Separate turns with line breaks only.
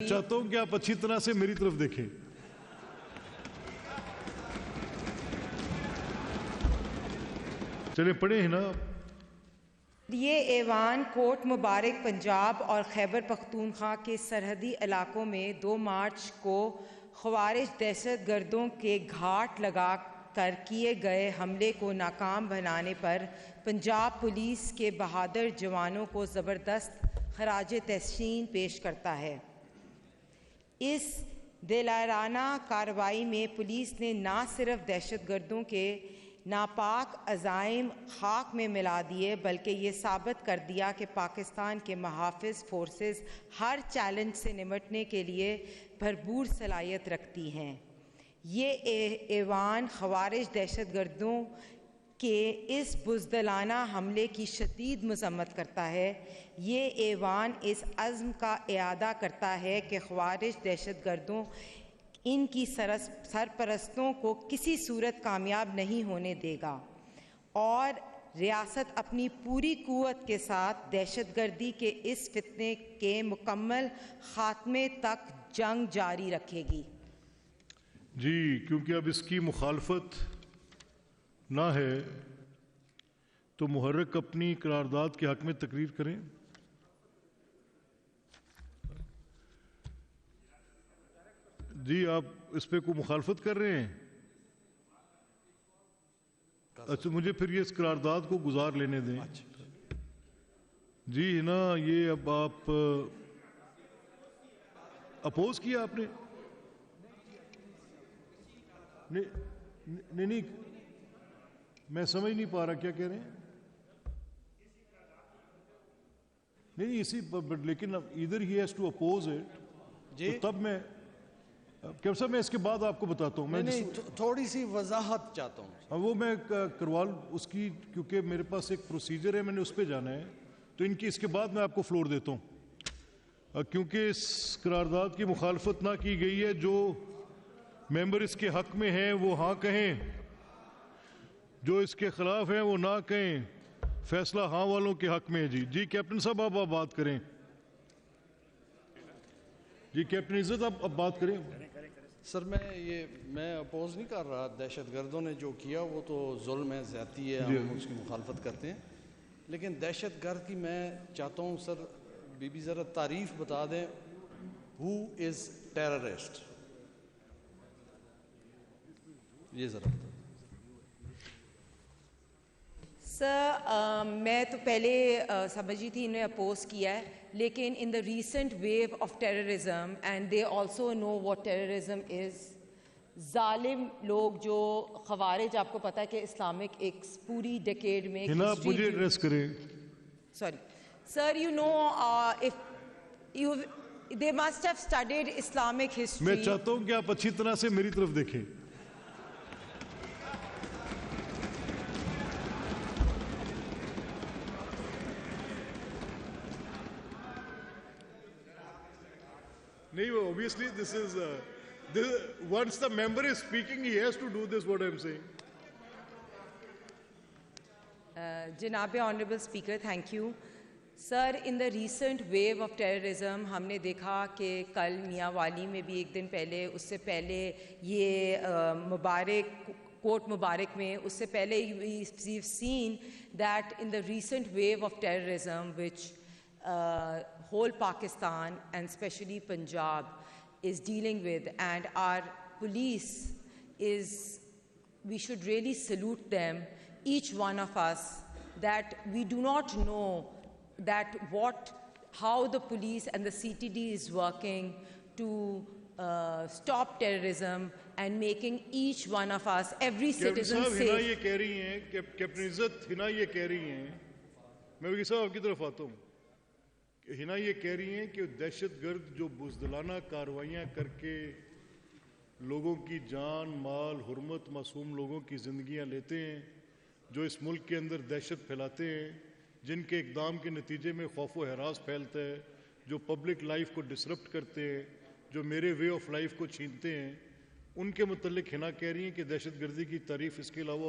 چاہتا ہوں کہ آپ اچھی طرح سے میری طرف دیکھیں. چلیں پڑھیں ہیں نا.
یہ ایوان کوٹ مبارک پنجاب اور خیبر پختونخوا کے سرحدی علاقوں میں 2 مارچ کو خوارج دہشت گردوں کے گھاٹ لگا کر کیے گئے حملے کو ناکام بنانے پر پنجاب پولیس کے بہادر جوانوں کو زبردست خراج تحسین پیش کرتا ہے. اس دلانہ کارروائی میں پولیس نے نہ صرف دہشت گردوں کے ناپاک عزائم خاک میں ملا دیے بلکہ یہ ثابت کر دیا کہ پاکستان کے محافظ فورسز ہر چیلنج سے نمٹنے کے لیے بھرپور صلاحیت رکھتی ہیں. یہ ایوان خوارج دہشت گردوں کے اس بزدلانہ حملے کی شدید مذمت کرتا ہے. یہ ایوان اس عزم کا اعادہ کرتا ہے کہ خوارج دہشت گردوں ان کی سرپرستوں کو کسی صورت کامیاب نہیں ہونے دے گا اور ریاست اپنی پوری قوت کے ساتھ دہشت گردی کے اس فتنے کے مکمل خاتمے تک جنگ جاری رکھے گی.
جی کیونکہ اب اس کی مخالفت نہ ہے تو محرک اپنی قرارداد کے حق میں تقریر کریں. جی آپ اس پہ کوئی مخالفت کر رہے ہیں؟ اچھا مجھے پھر یہ اس قرارداد کو گزار لینے دیں. جی نا یہ اب آپ اپوز کیا آپ نے؟ نہیں میں سمجھ نہیں پا رہا کیا کہہ رہے ہیں. نہیں اسی لیکن ادھر ہی ہیز ٹو اپوز اٹ. جی تب میں کیا صاحب میں اس کے بعد آپ کو بتاتا ہوں. میں
تھوڑی سی وضاحت چاہتا ہوں.
وہ میں کروا اس کی کیونکہ میرے پاس ایک پروسیجر ہے میں نے اس پہ جانا ہے تو ان کی اس کے بعد میں آپ کو فلور دیتا ہوں. کیونکہ اس قرارداد کی مخالفت نہ کی گئی ہے. جو ممبر اس کے حق میں ہیں وہ ہاں کہیں, جو اس کے خلاف ہیں وہ نہ کہیں. فیصلہ ہاں والوں کے حق میں ہے. جی کیپٹن صاحب آپ بات کریں. جی کیپٹن عزت آپ اب بات کریں.
سر میں اپوز نہیں کر رہا. دہشت گردوں نے جو کیا وہ تو ظلم ہے, زیادتی ہے, ہم اس کی مخالفت کرتے ہیں. لیکن دہشت گرد کی میں چاہتا ہوں سر بی بی ذرا تعریف بتا دیں. ہو از ٹیررسٹ, یہ ذرا بتا.
سر میں تو پہلے سمجھی تھی انہیں اپوز کیا ہے, لیکن in the recent view of terrorism and they also know what terrorism is. ظالم لوگ جو خوارج, آپ کو پتہ ہے کہ اسلامک ایک پوری ڈیکیڈ میں
مجھے ایڈریس کریں.
Sorry sir, you know if you they must have studied Islamic history.
میں چاہتا ہوں کہ آپ اچھی طرح سے میری طرف دیکھیں. نہیں وہ obviously this is once the member is speaking he has to do this what I am saying.
جناب honourable speaker thank you. Sir in the recent view of terrorism ہم نے دیکھا کہ کل میاں والی میں بھی ایک دن پہلے, اس سے پہلے یہ مبارک کوٹ مبارک میں, اس سے پہلے we've seen that in the recent wave of terrorism which whole Pakistan and especially Punjab is dealing with, and our police is, we should really salute them, each one of us, that we do not know that how the police and the CTD is working to stop terrorism and making each one of us, every citizen safe.
ہنا یہ کہہ رہی ہیں captain عزت, ہنا یہ کہہ رہی ہیں, میں وکیل صاحب آپ کی طرف آتا ہوں. ہنا یہ کہہ رہی ہیں کہ دہشت گرد جو بزدلانہ کارروائیاں کر کے لوگوں کی جان مال حرمت معصوم لوگوں کی زندگیاں لیتے ہیں, جو اس ملک کے اندر دہشت پھیلاتے ہیں, جن کے اقدام کے نتیجے میں خوف و ہراس پھیلتا ہے, جو پبلک لائف کو ڈسرپٹ کرتے ہیں, جو میرے وے آف لائف کو چھینتے ہیں, ان کے متعلق ہنا کہہ رہی ہیں کہ دہشت گردی کی تعریف اس کے علاوہ